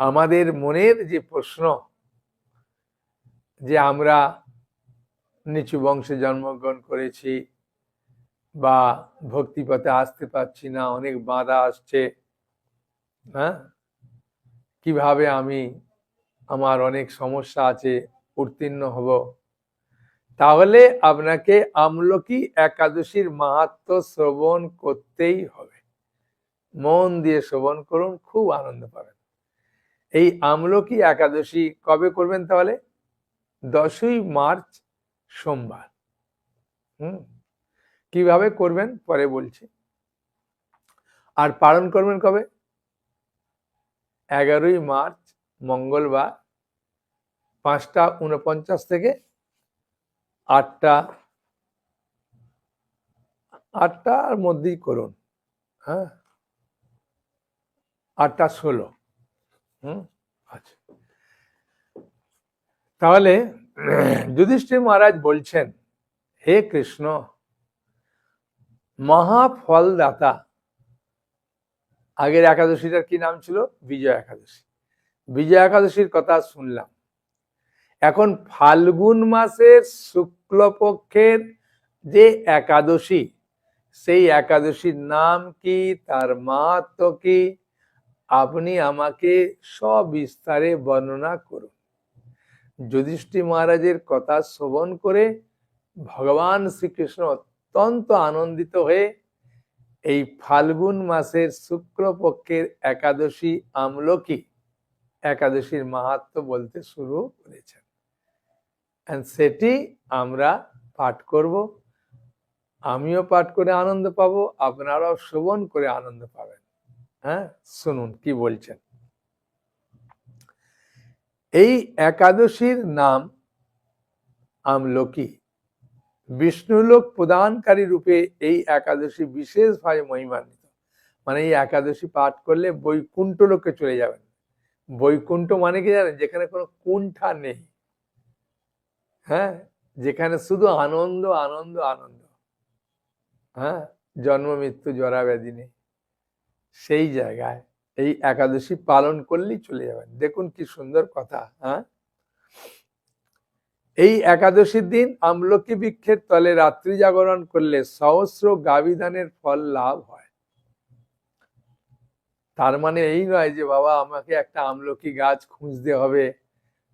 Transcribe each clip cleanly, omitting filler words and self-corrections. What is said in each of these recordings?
আমাদের মনের যে প্রশ্ন যে আমরা নিচু বংশে জন্মগ্রহণ করেছি বা ভক্তিপথে আসতে পারছি না, অনেক বাধা আসছে, হ্যাঁ, কিভাবে আমি আমার অনেক সমস্যা আছে উত্তীর্ণ হব, তাহলে আপনাকে আমলকি একাদশীর মাহাত্ম্য শ্রবণ করতেই হবে। মন দিয়ে শ্রবণ করুন, খুব আনন্দ পাবেন। এই আমলকি একাদশী কবে করবেন তাহলে? 10ই মার্চ সোমবার। কিভাবে করবেন পরে বলছি। আর পালন করবেন কবে? 11ই মার্চ মঙ্গলবার 5:49 থেকে 8টার মধ্যেই করুন। হ্যাঁ, 8:16। আচ্ছা, তাহলে যুধিষ্ঠির মহারাজ বলছেন, হে কৃষ্ণ, মহাফলদাতা। আগের একাদশীটার কি নাম ছিল? বিজয়া একাদশী। বিজয়া একাদশীর কথা শুনলাম। এখন ফাল্গুন মাসের শুক্লপক্ষের যে একাদশী, সেই একাদশীর নাম কি, তার মাহাত্ম্য কি, আপনি আমাকে সবিস্তারে বর্ণনা করুন। যুধিষ্ঠির মহারাজের কথা শ্রবণ করে ভগবান শ্রীকৃষ্ণ অত্যন্ত আনন্দিত হয়ে এই ফাল্গুন মাসের শুক্লপক্ষের একাদশী আমলকি একাদশীর মাহাত্ম্য বলতে শুরু করেছেন। সেটি আমরা পাঠ করব। আমিও পাঠ করে আনন্দ পাবো, আপনারাও শ্রবণ করে আনন্দ পাবেন। হ্যাঁ, শুনুন কি বলছেন। এই একাদশীর নাম আমলকি। বিষ্ণুলোক প্রদানকারী রূপে এই একাদশী বিশেষভাবে মহিমান্বিত। মানে এই একাদশী পাঠ করলে বৈকুণ্ঠ লোকে চলে যাবেন। বৈকুণ্ঠ মানে কি জানেন? যেখানে কোনো কুণ্ঠা নেই, হ্যাঁ, যেখানে শুধু আনন্দ আনন্দ আনন্দ, হ্যাঁ, জন্ম মৃত্যু জরা ব্যাধি নেই, সেই জায়গায় এই একাদশী পালন করলেই চলে যাবেন। দেখুন কি সুন্দর কথা। হ্যাঁ, এই একাদশীর দিন আমলকি বৃক্ষের তলে রাত্রি জাগরণ করলে সহস্র গাভীদানের ফল লাভ হয়। তার মানে এই নয় যে বাবা আমাকে একটা আমলকি গাছ খুঁজতে হবে,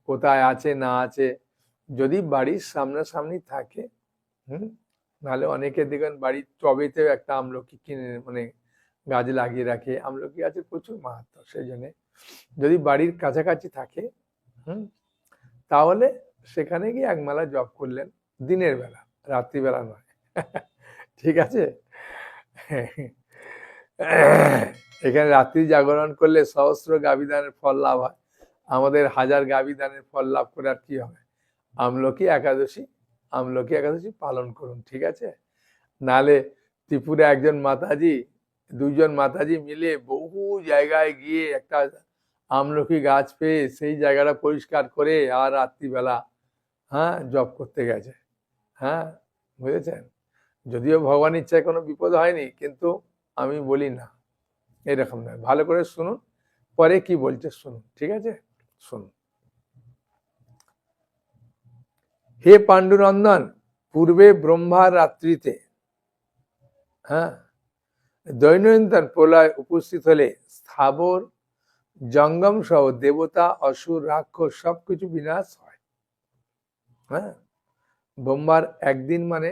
কোথায় আছে না আছে। যদি বাড়ির সামনাসামনি থাকে, নাহলে অনেকে দেখবেন বাড়ির টবেতেও একটা আমলকি কিনে মানে গাছ লাগিয়ে রাখে। আমলকি গাছের প্রচুর মাহাত্ম্য, সেই জন্য যদি বাড়ির কাছাকাছি থাকে, তাহলে সেখানে গিয়ে একমালা জপ করলেন দিনের বেলা, রাত্রিবেলা নয়। ঠিক আছে? এখানে রাত্রি জাগরণ করলে সহস্র গাভীদানের ফল লাভ হয়। আমাদের 1000 গাভীদানের ফল লাভ করে আর কি হবে? আমলকি একাদশী পালন করুন, ঠিক আছে? নালে ত্রিপুরা একজন মাতাজি, 2জন মাতাজি মিলে বহু জায়গায় গিয়ে একটা আমলকি গাছ পেয়ে সেই জায়গাটা পরিষ্কার করে আর রাত্রিবেলা, হ্যাঁ, জপ করতে গেছে। হ্যাঁ, বুঝেছেন? যদিও ভগবান ইচ্ছায় কোনো বিপদ হয়নি, কিন্তু আমি বলি না, এরকম নয়। ভালো করে শুনুন, পরে কি বলছে শুনুন, ঠিক আছে? শুনুন। হে পাণ্ডুনন্দন, পূর্বে ব্রহ্মার রাত্রিতে, হ্যাঁ, দৈনন্দিন প্রলয় উপস্থিত হলে স্থাবর জঙ্গম সহ দেবতা, অসুর, রাক্ষস সবকিছু বিনাশ হয়। হ্যাঁ, ব্রহ্মার একদিন মানে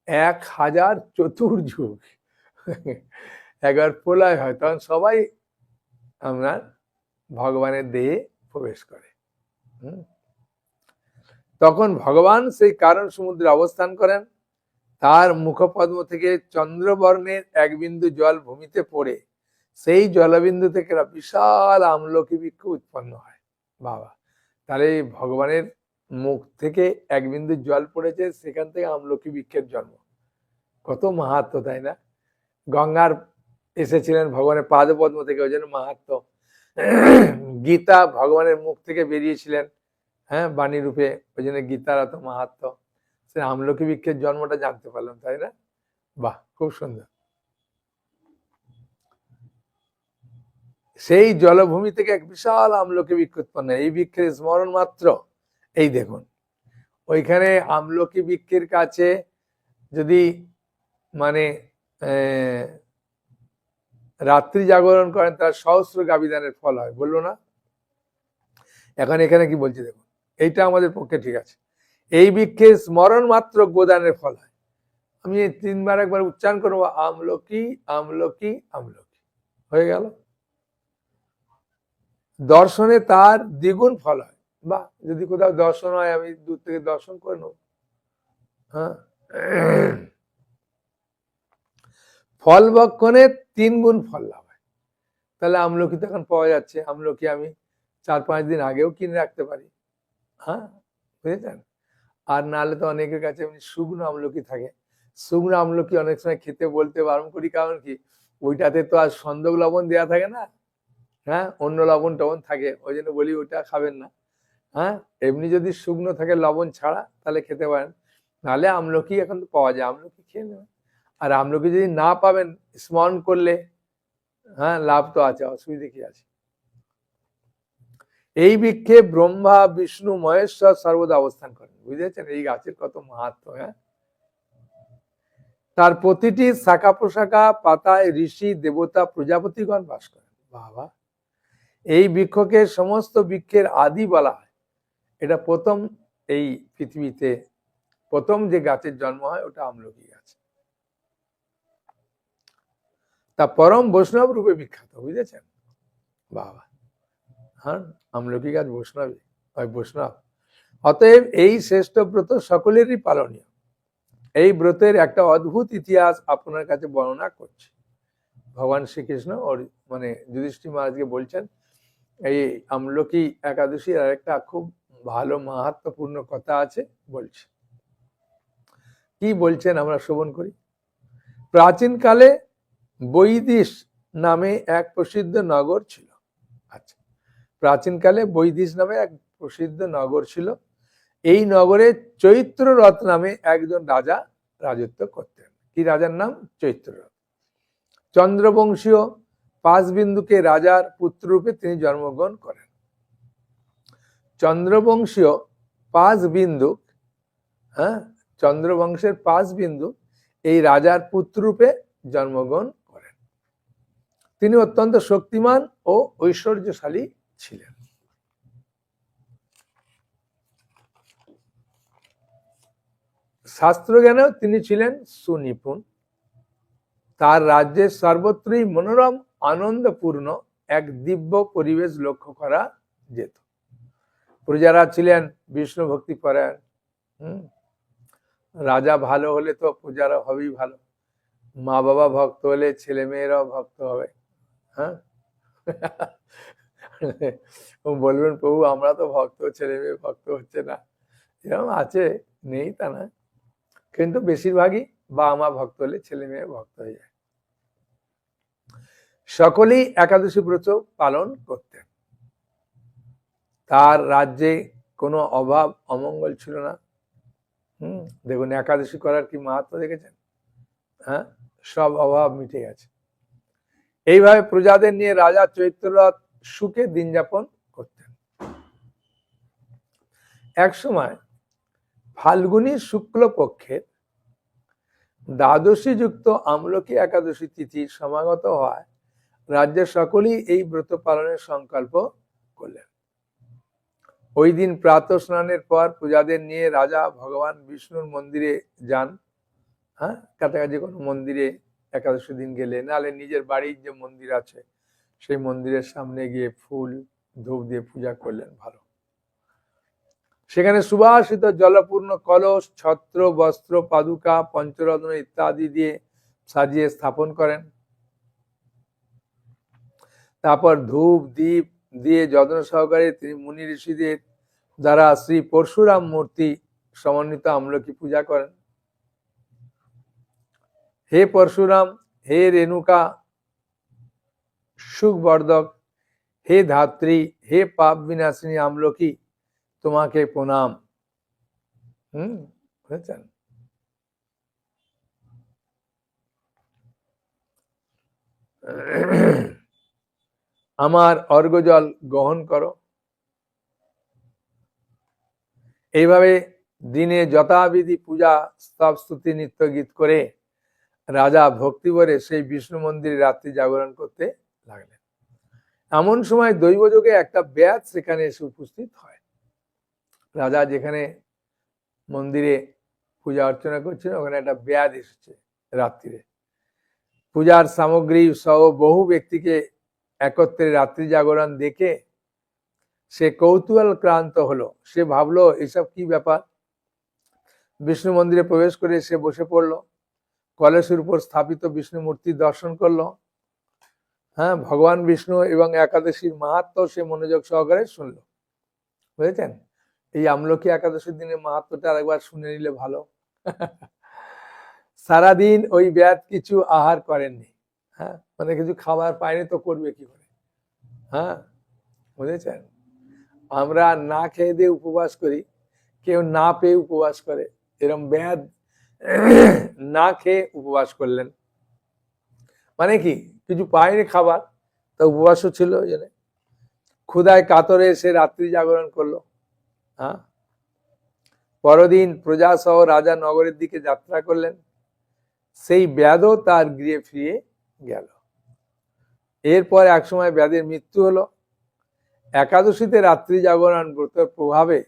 1000 চতুর্যুগ। একবার প্রলয় হয়, তখন সবাই আপনার ভগবানের দেহে প্রবেশ করে। তখন ভগবান সেই কারণ সমুদ্রে অবস্থান করেন। তার মুখপদ্ম থেকে চন্দ্রবর্ণের এক বিন্দু জল ভূমিতে পড়ে সেই জলবিন্দু থেকে বিশাল আমলকি বৃক্ষ উৎপন্ন হয়। বাবা, তাহলে ভগবানের মুখ থেকে এক বিন্দু জল পড়েছে, সেখান থেকে আমলকি বৃক্ষের জন্ম। কত মাহাত্ম্য, তাই না? গঙ্গার এসেছিলেন ভগবানের পাদপদ্ম থেকে, ওই জন্য মাহাত্ম্য। গীতা ভগবানের মুখ থেকে বেরিয়েছিলেন, হ্যাঁ, বাণী রূপে, ওই জন্য গীতার এত মাহাত্ম্য। সে আমলকি বৃক্ষের জন্মটা জানতে পারলাম, তাই না? বাহ, খুব সুন্দর। সেই জলভূমি থেকে এক বিশাল আমলকি বৃক্ষ উৎপন্ন হয়। এই বৃক্ষের স্মরণ মাত্র, এই দেখুন ওইখানে আমলকি বৃক্ষের কাছে যদি মানে রাত্রি জাগরণ করেন তার সহস্র গাবিদানের ফল হয়, বললো না? এখন এখানে কি বলছি দেখুন, এইটা আমাদের পক্ষে ঠিক আছে। এই বৃক্ষের স্মরণ মাত্র গোদানের ফল হয়। আমি তিনবার একবার উচ্চারণ করবো, আমলকি আমলকি আমলকি, হয়ে গেল। দর্শনে তার দ্বিগুণ ফল হয়। বা যদি কোথাও দর্শন হয় আমি দূর থেকে দর্শন করে নেব। হ্যাঁ, ফল বক্ষণে 3 গুণ ফল লাভ হয়। তাহলে আমলকি তো এখন পাওয়া যাচ্ছে, আমলকি আমি 4-5 দিন আগেও কিনে রাখতে পারি। হ্যাঁ, বুঝেছেন? আর নাহলে তো অনেকের কাছে এমনি শুকনো আমলকি থাকে। শুকনো আমলকি অনেক সময় খেতে বলতে বারণ করি, কারণ কি ওইটাতে তো আর সন্দক লবণ দেওয়া থাকে না, হ্যাঁ, অন্য লবণ টবণ থাকে, ওই জন্য বলি ওইটা খাবেন না। হ্যাঁ, এমনি যদি শুকনো থাকে লবণ ছাড়া তাহলে খেতে পারেন, নাহলে আমলকি এখন তো পাওয়া যায়, আমলকি খেয়ে নেবেন। আর আমলকি যদি না পাবেন, স্মরণ করলে হ্যাঁ লাভ তো আছে, অসুবিধে কি আছে। এই বৃক্ষে ব্রহ্মা বিষ্ণু মহেশ্বর সর্বদা অবস্থান করেন, বুঝেছেন? এই গাছের কত মাহাত্ম। হ্যাঁ, তার প্রতিটি শাখা প্রশাখা পাতায় ঋষি দেবতা প্রজাপতিগণ বাস করেন। বাবা, এই বৃক্ষকে সমস্ত বৃক্ষের আদি বলা হয়। এটা প্রথম, এই পৃথিবীতে প্রথম যে গাছের জন্ম হয় ওটা আমলকি গাছ। তা পরম বৈষ্ণব রূপে বিখ্যাত, বুঝেছেন? বাবা, হ্যাঁ, আমলকি গাছ বৈষ্ণবী, বৈষ্ণব। অতএব এই শ্রেষ্ঠ ব্রত সকলেরই পালনীয়। এই ব্রতের একটা অদ্ভুত ইতিহাস আপনার কাছে বর্ণনা করছি। ভগবান শ্রীকৃষ্ণ ওর মানে যুধিষ্ঠির মহারাজকে বলছেন, এই আমলকি একাদশীর আরেকটা খুব ভালো মাহাত্ম্যপূর্ণ কথা আছে, বলছে। কি বলছেন আমরা শ্রবণ করি। প্রাচীনকালে বৈদিশ নামে এক প্রসিদ্ধ নগর ছিল। আচ্ছা, প্রাচীনকালে বৈদিশ নামে এক প্রসিদ্ধ নগর ছিল। এই নগরে চৈত্ররথ নামে একজন রাজা রাজত্ব করতেন। কি রাজার নাম? চৈত্ররথ। চন্দ্রবংশীয় পাশবিন্দুকে রাজার পুত্ররূপে তিনি জন্মগ্রহণ করেন। চন্দ্রবংশীয় পাশবিন্দু, হ্যাঁ, চন্দ্রবংশের পাশবিন্দু এই রাজার পুত্ররূপে জন্মগ্রহণ করেন। তিনি অত্যন্ত শক্তিমান ও ঐশ্বর্যশালী ছিলেন। শাস্ত্রজ্ঞানেও তিনি ছিলেন সুনিপুণ। তার রাজ্যে সর্বত্রই মনোরম আনন্দপূর্ণ এক দিব্য পরিবেশ লক্ষ্য করা যেত। প্রজারা ছিলেন বিষ্ণু ভক্তি পরায়ণ। রাজা ভালো হলে তো প্রজারা হবেই ভালো, মা বাবা ভক্ত হলে ছেলে মেয়েরাও ভক্ত হবে। হ্যাঁ, বলবেন প্রভু আমরা তো ভক্ত, ছেলে মেয়ে ভক্ত হচ্ছে না। এরকম আছে, নেই তা না, কিন্তু বেশিরভাগই বাবা মা ভক্ত হলে ছেলে মেয়ে ভক্ত হয়ে যায়। সকলেই একাদশী ব্রত পালন করতেন। তার রাজ্যে কোনো অভাব অমঙ্গল ছিল না। দেখুন একাদশী করার কি মাহাত্ম্য দেখেছেন? হ্যাঁ, সব অভাব মিটে গেছে। এইভাবে প্রজাদের নিয়ে রাজা চৈত্ররথ সুখে দিন যাপন করতেন। এক সময় ফাল্গুনী শুক্ল পক্ষের দ্বাদশী যুক্ত আমলকি একাদশী তিথি সমাগত হওয়ায় রাজ্যের সকলেই এই ব্রত পালনের সংকল্প করলেন। ওই দিন প্রাতঃ স্নানের পর প্রজাদের নিয়ে রাজা ভগবান বিষ্ণুর মন্দিরে যান। হ্যাঁ, কাছাকাছি কোনো মন্দিরে একাদশী দিন গেলে, নাহলে নিজের বাড়ির যে মন্দির আছে সেই মন্দিরের সামনে গিয়ে ফুল ধূপ দিয়ে পূজা করলেন ভালো। সেখানে সুবাসিত জলপূর্ণ কলস, ছত্র, বস্ত্র, পাদুকা, পঞ্চরত্ন ইত্যাদি দিয়ে সাজিয়ে স্থাপন করেন। তারপর ধূপ দীপ দিয়ে যত্ন সহকারে তিনি মুনি ঋষিদের দ্বারা শ্রী পরশুরাম মূর্তি সমন্বিত আমলকি পূজা করেন। হে পরশুরাম, হে রেণুকা সুখবর্ধক, হে ধাত্রী, হে পাপ বিনাশিনী আমলকি, তোমাকে প্রণাম। বুঝেছেন? আমার অর্ঘ্যজল গ্রহণ করো। এইভাবে দিনে যথাবিধি পূজা স্তব স্তুতি নিত্য গীত করে রাজা ভক্তিভরে সেই বিষ্ণু মন্দিরে রাত্রি জাগরণ করতে লাগলেন। এমন সময় দৈবযোগে একটা ব্যাধ সেখানে এসে উপস্থিত হয়। রাজা যেখানে মন্দিরে পূজা অর্চনা করছেন ওখানে একটা ব্যাধ এসেছে রাত্রিরে। পূজার সামগ্রী সহ বহু ব্যক্তিকে একত্রে রাত্রি জাগরণ দেখে সে কৌতূহল ক্রান্ত হলো। সে ভাবলো এসব কি ব্যাপার। বিষ্ণু মন্দিরে প্রবেশ করে সে বসে পড়লো। কলসের উপর স্থাপিত বিষ্ণু মূর্তি দর্শন করলো। হ্যাঁ, ভগবান বিষ্ণু এবং একাদশীর মাহাত্ম সে মনোযোগ সহকারে শুনলো। বুঝেছেন? এই আমলকি একাদশীর দিনের মাহাত্মটা আরেকবার শুনে নিলে ভালো। সারাদিন ওই ব্যাধ কিছু আহার করেননি। হ্যাঁ, মানে কিছু খাবার পায়নি তো করবে কি করে? হ্যাঁ, বুঝেছেন? আমরা না খেয়ে দিয়ে উপবাস করি, কেউ না পেয়ে উপবাস করে। এরকম ব্যাধ না খেয়ে উপবাস করলেন, মানে কি কিছু পায়নি খাবার, তা উপবাসও ছিল। ক্ষুধায় কাতরে সে রাত্রি জাগরণ করলো। হ্যাঁ, পরদিন প্রজা সহ রাজা নগরের দিকে যাত্রা করলেন। সেই ব্যাধও তার গৃহে ফিরে গেল। এরপর একসময় ব্যাধের মৃত্যু হলো। একাদশীতে রাত্রি জাগরণ ব্রতের প্রভাবে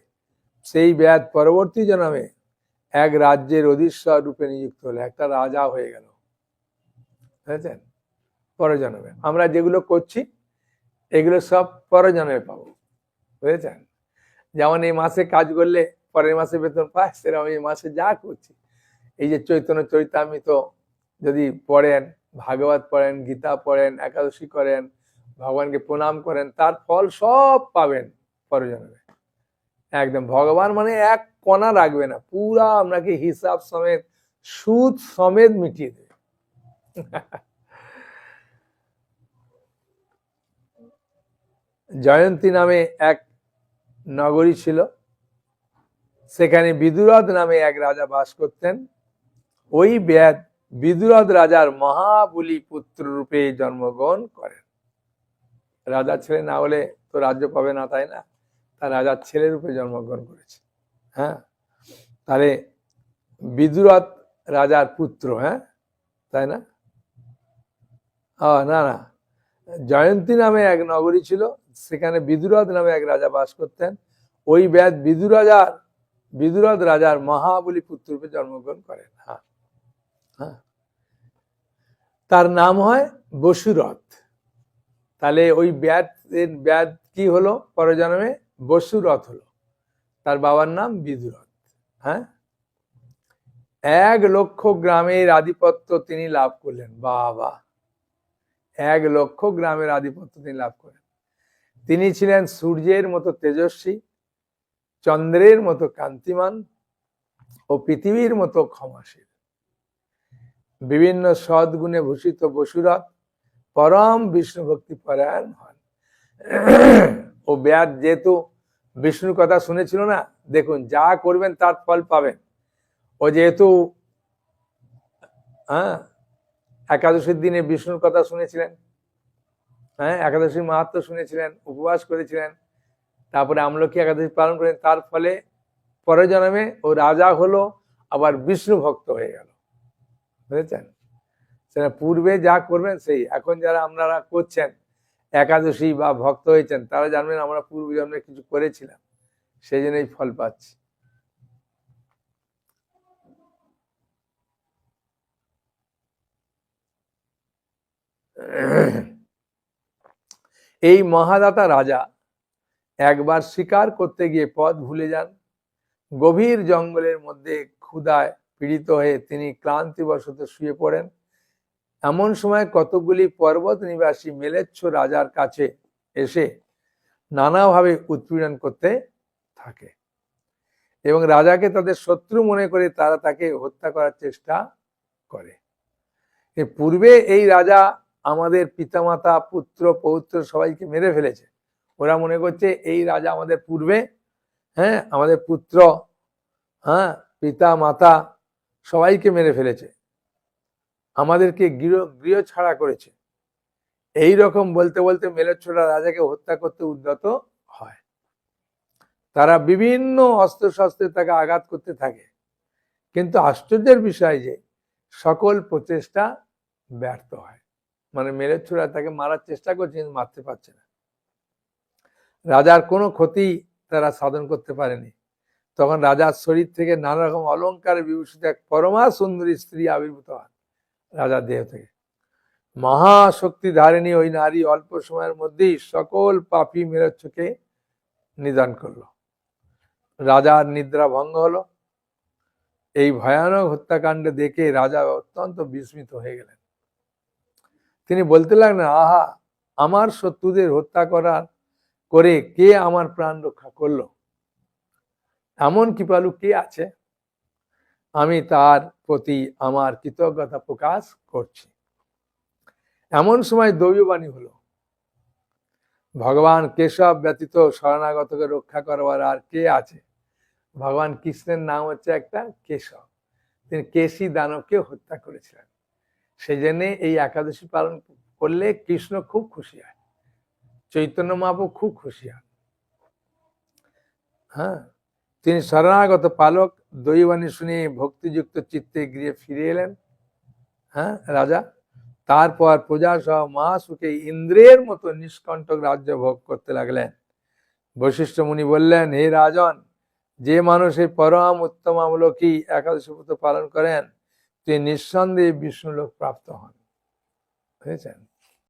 সেই ব্যাধ পরবর্তী জন্মে এক রাজ্যের অধীশ্বর রূপে নিযুক্ত হলো, একটা রাজা হয়ে গেল। বুঝেছেন? পরজন্মে আমরা যেগুলো করছি এগুলো সব পরজন্মে পাবো। বুঝেছেন? যেমন এই মাসে কাজ করলে পরের মাসে বেতন পায়, সেরকম এই মাসে যা করছি, এই যে চৈতন্য চরিতামৃত যদি পড়েন, ভাগবত পড়েন, গীতা পড়েন, একাদশী করেন, ভগবানকে প্রণাম করেন, তার ফল সব পাবেন পরজন্মে। একদম ভগবান মানে এক কণা রাখবে না, পুরা আপনাকে হিসাব সমেত সুদ সমেত মিটিয়ে দেবে। জয়ন্তী নামে এক নগরী ছিল। সেখানে বিদুরথ নামে এক রাজা বাস করতেন। ওই ব্যাধ বিদুরথ রাজার মহাবলী পুত্র রূপে জন্মগ্রহণ করেন। রাজার ছেলে না হলে তো রাজ্য পাবে না, তাই না? তার রাজার ছেলে রূপে জন্মগ্রহণ করেছে। হ্যাঁ, তাহলে বিদুরথ রাজার পুত্র। হ্যাঁ, তাই না? না না, জয়ন্তী নামে এক নগরী ছিল, সেখানে বিদুরথ নামে এক রাজা বাস করতেন। ওই ব্যাধ বিদুরথ রাজার মহাবলী পুত্র রূপে জন্মগ্রহণ করেন। হ্যাঁ হ্যাঁ, তার নাম হয় বসুরথ। তাহলে ওই ব্যাধ কি হলো পরজন্মে? বসুরথ হলো। তার বাবার নাম বিদুরথ। হ্যাঁ, 1,00,000 গ্রামের আধিপত্য তিনি লাভ করলেন। বাবা, 1,00,000 গ্রামের আধিপত্য তিনি লাভ করেন। তিনি ছিলেন সূর্যের মতো তেজস্বী, চন্দ্রের মতো কান্তিমান ও পৃথিবীর মতো ক্ষমাশীল। বিভিন্ন সদ্গুণে ভূষিত বসুরথ পরম বিষ্ণু ভক্তি পরায়ণ হন। ও ব্যাধ যেহেতু বিষ্ণুর কথা শুনেছিল না, দেখুন যা করবেন তার ফল পাবেন। ও যেহেতু একাদশীর দিনে বিষ্ণুর কথা শুনেছিলেন, হ্যাঁ, একাদশীর মাহাত্ম্য শুনেছিলেন, উপবাস করেছিলেন, তারপরে আমলকি একাদশী পালন করেন, তার ফলে পরের জন্মে ও রাজা হলো, আবার বিষ্ণু ভক্ত হয়ে গেল। বুঝেছেন? সেটা পূর্বে যা করবেন সেই, এখন যারা আপনারা করছেন একাদশী বা ভক্ত হয়েছেন, তারা জানবেন আমরা পূর্ব জন্মে কিছু করেছিলাম, সেই জন্যই ফল পাচ্ছি। এই মহাদাতা রাজা একবার শিকার করতে গিয়ে পথ ভুলে যান। গভীর জঙ্গলের মধ্যে ক্ষুধায় পীড়িত হয়ে তিনি ক্লান্তিবশত শুয়ে পড়েন। এমন সময় কতগুলি পর্বত নিবাসী মেলেচ্ছ রাজার কাছে এসে নানাভাবে উৎপীড়ন করতে থাকে এবং রাজাকে তাদের শত্রু মনে করে তারা তাকে হত্যা করার চেষ্টা করে। পূর্বে এই রাজা আমাদের পিতামাতা, পুত্র পৌত্র সবাইকে মেরে ফেলেছে। ওরা মনে করছে এই রাজা আমাদের পূর্বে, হ্যাঁ, আমাদের পুত্র, হ্যাঁ, পিতা মাতা সবাইকে মেরে ফেলেছে, আমাদেরকে গৃহ ছাড়া করেছে। এই রকম বলতে বলতে মেলেচ্ছরা রাজাকে হত্যা করতে উদ্যত হয়। তারা বিভিন্ন অস্ত্র শস্ত্রে তাকে আঘাত করতে থাকে, কিন্তু আশ্চর্যের বিষয় যে সকল প্রচেষ্টা ব্যর্থ হয়। মানে মেলেচ্ছরা তাকে মারার চেষ্টা করছে কিন্তু মারতে পারছে না। রাজার কোনো ক্ষতি তারা সাধন করতে পারেনি। তখন রাজার শরীর থেকে নানা রকম অলঙ্কারে বিভূষিত এক পরমা সুন্দরী স্ত্রী আবির্ভূত হন রাজার দেহ থেকে। মহাশক্তি ধারিণী ওই নারী অল্প সময়ের মধ্যেই সকল পাপী মেলেচ্ছকে নিধন করলো। রাজার নিদ্রা ভঙ্গ হলো। এই ভয়ানক হত্যাকাণ্ড দেখে রাজা অত্যন্ত বিস্মিত হয়ে গেলেন। তিনি বলতে লাগলেন, আহা, আমার শত্রুদের হত্যা করে কে আমার প্রাণ রক্ষা করলো? এমন কৃপালু কে আছে? আমি তার প্রতি আমার কৃতজ্ঞতা প্রকাশ করছি। এমন সময় দৈববাণী হলো, ভগবান কেশব ব্যতীত শরণাগতকে রক্ষা করবার আর কে আছে? ভগবান কৃষ্ণের নাম হচ্ছে একটা কেশব। তিনি কেশী দানবকে হত্যা করেছিলেন। সেই জন্য এই একাদশী পালন করলে কৃষ্ণ খুব খুশি হয়, চৈতন্য মহাপ্রভু খুব খুশি হন। হ্যাঁ, তিনি শরণাগত পালক। দৈববাণী শুনে ভক্তিযুক্ত চিত্তে গৃহে ফিরে এলেন। হ্যাঁ, রাজা তারপর প্রজা সহ মহাসুখে ইন্দ্রের মতো নিষ্কণ্টক রাজ্য ভোগ করতে লাগলেন। বশিষ্ঠ মুনি বললেন, হে রাজন, যে মানুষ এই পরম উত্তম আমলকি একাদশী ব্রত পালন করেন তিনি নিঃসন্দেহে বিষ্ণুলোক প্রাপ্ত হন। বুঝেছেন?